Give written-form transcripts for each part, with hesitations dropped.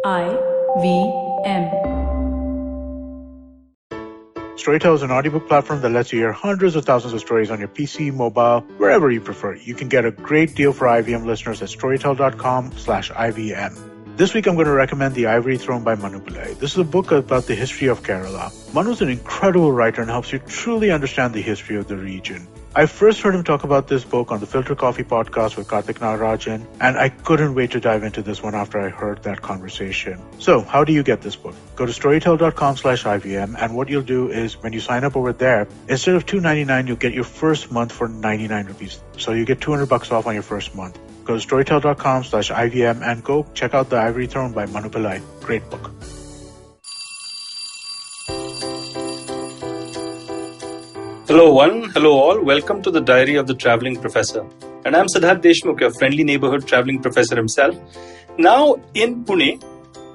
IVM. Storytel is an audiobook platform that lets you hear hundreds of thousands of stories on your PC, mobile, wherever you prefer. You can get a great deal for IVM listeners at storytel.com/IVM. This week I'm going to recommend The Ivory Throne by Manu Pillai. This is a book about the history of Kerala. Manu is an incredible writer and helps you truly understand the history of the region. I first heard him talk about this book on the Filter Coffee podcast with Karthik Nagarajan, and I couldn't wait to dive into this one after I heard that conversation. So, how do you get this book? Go to storytel.com/IVM, and what you'll do is when you sign up over there, instead of $2.99, you'll get your first month for 99 rupees. So you get $200 off on your first month. Go to storytel.com/IVM and go check out The Ivory Throne by Manu Pillai. Great book. Hello one, hello all, welcome to the Diary of the Traveling Professor. And I'm Siddharth Deshmukh, your friendly neighborhood traveling professor himself. Now in Pune,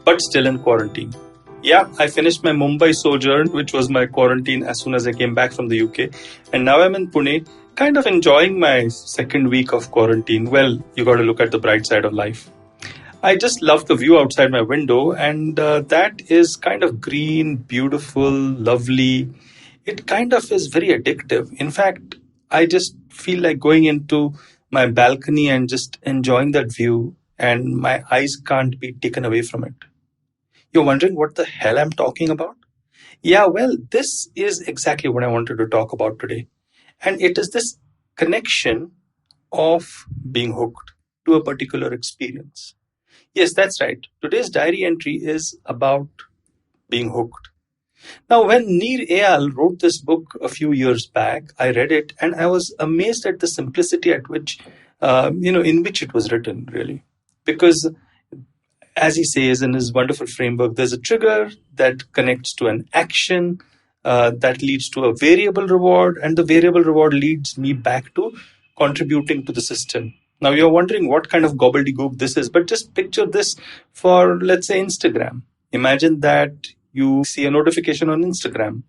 but still in quarantine. Yeah, I finished my Mumbai sojourn, which was my quarantine as soon as I came back from the UK. And now I'm in Pune, kind of enjoying my second week of quarantine. Well, you got to look at the bright side of life. I just love the view outside my window, and that is kind of green, beautiful, lovely. It kind of is very addictive. In fact, I just feel like going into my balcony and just enjoying that view, and my eyes can't be taken away from it. You're wondering what the hell I'm talking about? Yeah, well, this is exactly what I wanted to talk about today. And it is this connection of being hooked to a particular experience. Yes, that's right. Today's diary entry is about being hooked. Now, when Nir Eyal wrote this book a few years back, I read it and I was amazed at the simplicity at which, in which it was written, really. Because, as he says in his wonderful framework, there's a trigger that connects to an action that leads to a variable reward, and the variable reward leads me back to contributing to the system. Now, you're wondering what kind of gobbledygook this is, but just picture this for, let's say, Instagram. Imagine that you see a notification on Instagram.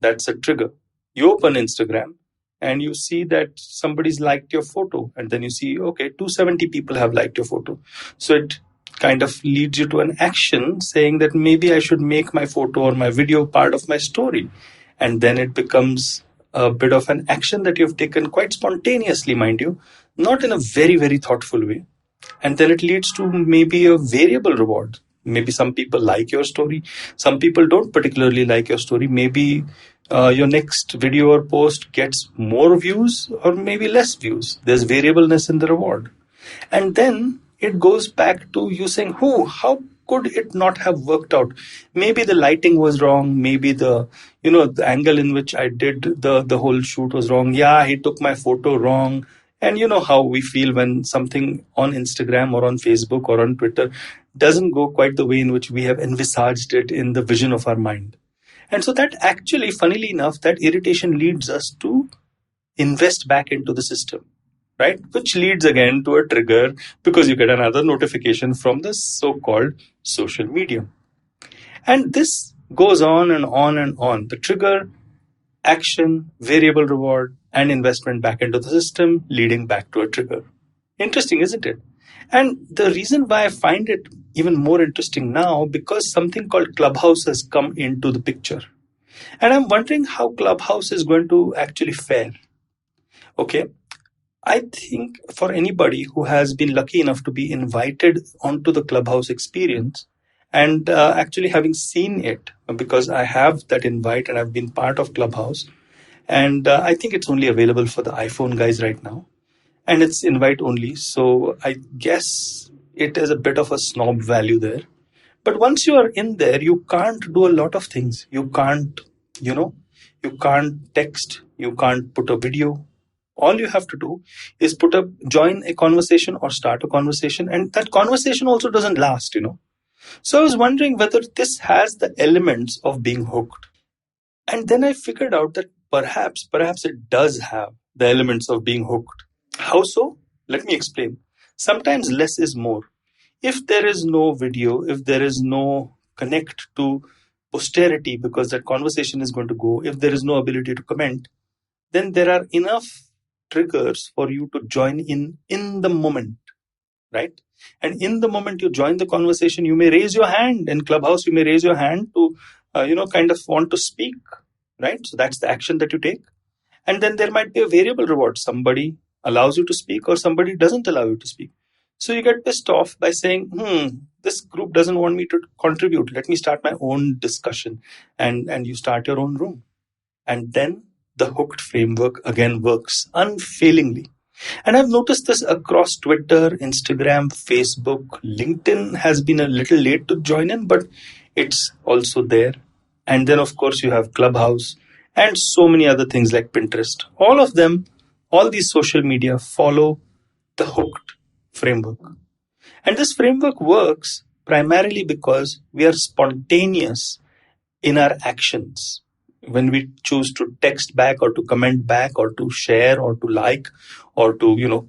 That's a trigger. You open Instagram and you see that somebody's liked your photo. And then you see, okay, 270 people have liked your photo. So it kind of leads you to an action saying that maybe I should make my photo or my video part of my story. And then it becomes a bit of an action that you've taken quite spontaneously, mind you, not in a very, very thoughtful way. And then it leads to maybe a variable reward. Maybe some people like your story. Some people don't particularly like your story. Maybe your next video or post gets more views or maybe less views. There's variableness in the reward. And then it goes back to you saying, how could it not have worked out? Maybe the lighting was wrong. Maybe the angle in which I did the whole shoot was wrong. Yeah, he took my photo wrong. And you know how we feel when something on Instagram or on Facebook or on Twitter doesn't go quite the way in which we have envisaged it in the vision of our mind. And so that actually, funnily enough, that irritation leads us to invest back into the system, right? Which leads again to a trigger because you get another notification from the so-called social media. And this goes on and on and on. The trigger, action, variable reward, and investment back into the system, leading back to a trigger. Interesting, isn't it? And the reason why I find it even more interesting now, because something called Clubhouse has come into the picture. And I'm wondering how Clubhouse is going to actually fare. Okay, I think for anybody who has been lucky enough to be invited onto the Clubhouse experience, and actually having seen it, because I have that invite and I've been part of Clubhouse, and I think it's only available for the iPhone guys right now. And it's invite only. So I guess it is a bit of a snob value there. But once you are in there, you can't do a lot of things. You can't text. You can't put a video. All you have to do is join a conversation or start a conversation. And that conversation also doesn't last, So I was wondering whether this has the elements of being hooked. And then I figured out that perhaps it does have the elements of being hooked. How so? Let me explain. Sometimes less is more. If there is no video, if there is no connect to posterity because that conversation is going to go, if there is no ability to comment, then there are enough triggers for you to join in the moment. right? And in the moment you join the conversation, you may raise your hand. In Clubhouse, you may raise your hand to, kind of want to speak, right? So that's the action that you take. And then there might be a variable reward. Somebody allows you to speak or somebody doesn't allow you to speak. So you get pissed off by saying, this group doesn't want me to contribute. Let me start my own discussion. And you start your own room. And then the hooked framework again works unfailingly. And I've noticed this across Twitter, Instagram, Facebook. LinkedIn has been a little late to join in, but it's also there. And then, of course, you have Clubhouse and so many other things like Pinterest. All of them, all these social media follow the hooked framework. And this framework works primarily because we are spontaneous in our actions. When we choose to text back or to comment back or to share or to like or to,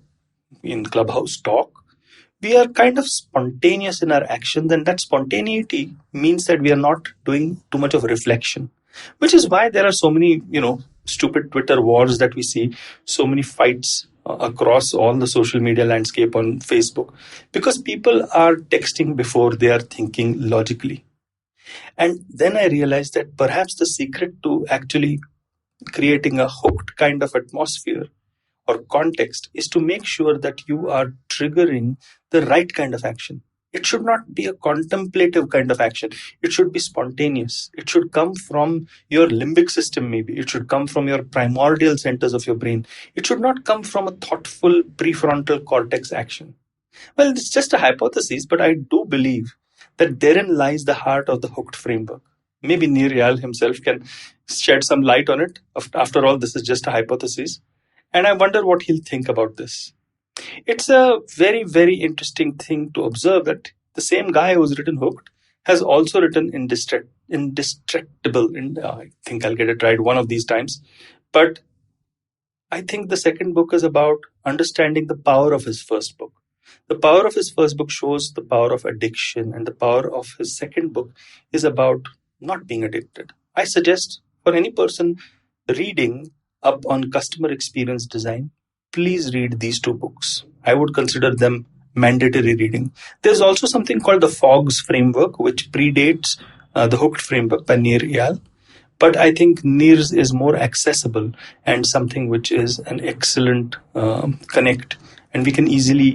in Clubhouse talk, we are kind of spontaneous in our actions. And that spontaneity means that we are not doing too much of reflection, which is why there are so many, stupid Twitter wars that we see, so many fights across all the social media landscape on Facebook, because people are texting before they are thinking logically. And then I realized that perhaps the secret to actually creating a hooked kind of atmosphere or context is to make sure that you are triggering the right kind of action. It should not be a contemplative kind of action. It should be spontaneous. It should come from your limbic system, maybe. It should come from your primordial centers of your brain. It should not come from a thoughtful prefrontal cortex action. Well, it's just a hypothesis, but I do believe that therein lies the heart of the hooked framework. Maybe Nir Eyal himself can shed some light on it. After all, this is just a hypothesis. And I wonder what he'll think about this. It's a very, very interesting thing to observe that the same guy who's written Hooked has also written Indestructible. I think I'll get it right one of these times. But I think the second book is about understanding the power of his first book. The power of his first book shows the power of addiction, and the power of his second book is about not being addicted. I suggest for any person reading up on customer experience design, please read these two books. I would consider them mandatory reading. There's also something called the FOGS framework, which predates the Hooked framework by Nir Eyal. But I think Nir's is more accessible and something which is an excellent connect. And we can easily,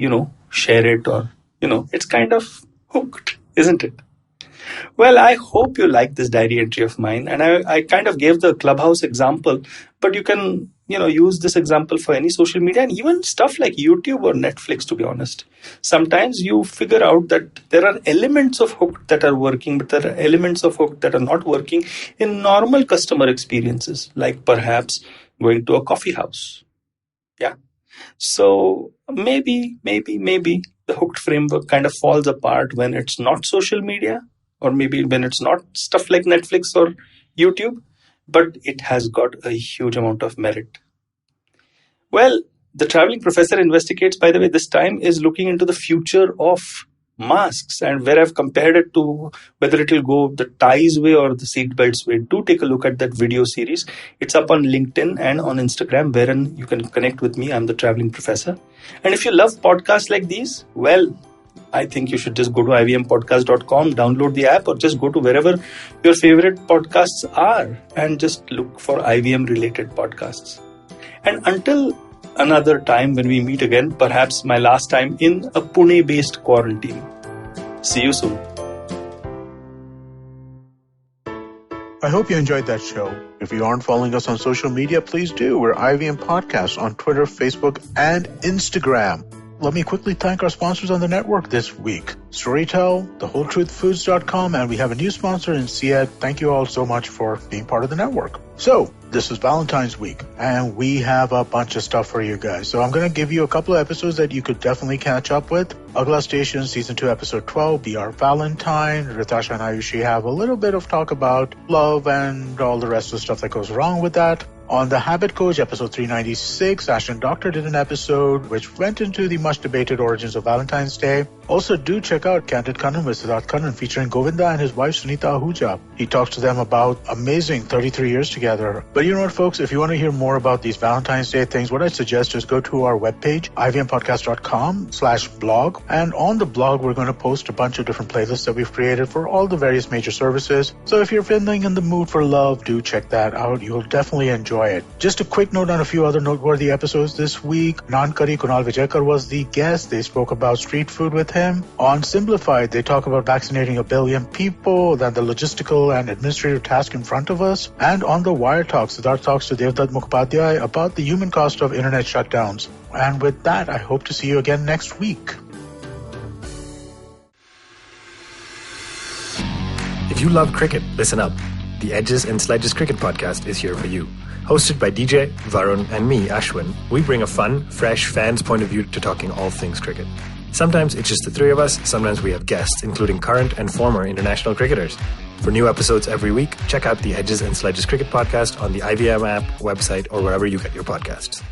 share it or, it's kind of hooked, isn't it? Well, I hope you like this diary entry of mine. And I kind of gave the Clubhouse example, but you can, use this example for any social media and even stuff like YouTube or Netflix, to be honest. Sometimes you figure out that there are elements of hook that are working, but there are elements of hook that are not working in normal customer experiences, like perhaps going to a coffee house. Yeah. So maybe the hooked framework kind of falls apart when it's not social media, or maybe when it's not stuff like Netflix or YouTube, but it has got a huge amount of merit. Well, the Traveling Professor Investigates, by the way, this time is looking into the future of masks, and where I've compared it to whether it will go the ties way or the seatbelts way. Do take a look at that video series. It's up on LinkedIn and on Instagram, wherein you can connect with me. I'm the Traveling Professor. And if you love podcasts like these, well, I think you should just go to ivmpodcast.com, download the app, or just go to wherever your favorite podcasts are and just look for IVM related podcasts. And until another time when we meet again, perhaps my last time in a Pune-based quarantine. See you soon. I hope you enjoyed that show. If you aren't following us on social media, please do. We're IVM Podcasts on Twitter, Facebook, and Instagram. Let me quickly thank our sponsors on the network this week. Storytel, thewholetruthfoods.com, and we have a new sponsor in Syed. Thank you all so much for being part of the network. So, this is Valentine's week, and we have a bunch of stuff for you guys. So I'm going to give you a couple of episodes that you could definitely catch up with. Agla Station, Season 2, Episode 12, Be Our Valentine. Ritasha and Ayushi have a little bit of talk about love and all the rest of the stuff that goes wrong with that. On The Habit Coach, episode 396, Ashton Doctor did an episode which went into the much debated origins of Valentine's Day. Also, do check out Candid Kannan with Siddharth Kannan featuring Govinda and his wife Sunita Ahuja. He talks to them about amazing 33 years together. But you know what, folks? If you want to hear more about these Valentine's Day things, what I suggest is go to our webpage, ivmpodcast.com/blog. And on the blog, we're going to post a bunch of different playlists that we've created for all the various major services. So if you're feeling in the mood for love, do check that out. You'll definitely enjoy it. Just a quick note on a few other noteworthy episodes this week. Nankari Kunal Vijayakar was the guest. They spoke about street food with him. On Simplified, they talk about vaccinating 1 billion people, then the logistical and administrative task in front of us. And on the Wire Talk, Siddharth talks to Devdutt Mukhopadhyay about the human cost of internet shutdowns. And with that, I hope to see you again next week. If you love cricket, listen up. The Edges and Sledges Cricket Podcast is here for you. Hosted by DJ, Varun, and me, Ashwin, we bring a fun, fresh fan's point of view to talking all things cricket. Sometimes it's just the three of us, sometimes we have guests, including current and former international cricketers. For new episodes every week, check out the Edges and Sledges Cricket Podcast on the IVM app, website, or wherever you get your podcasts.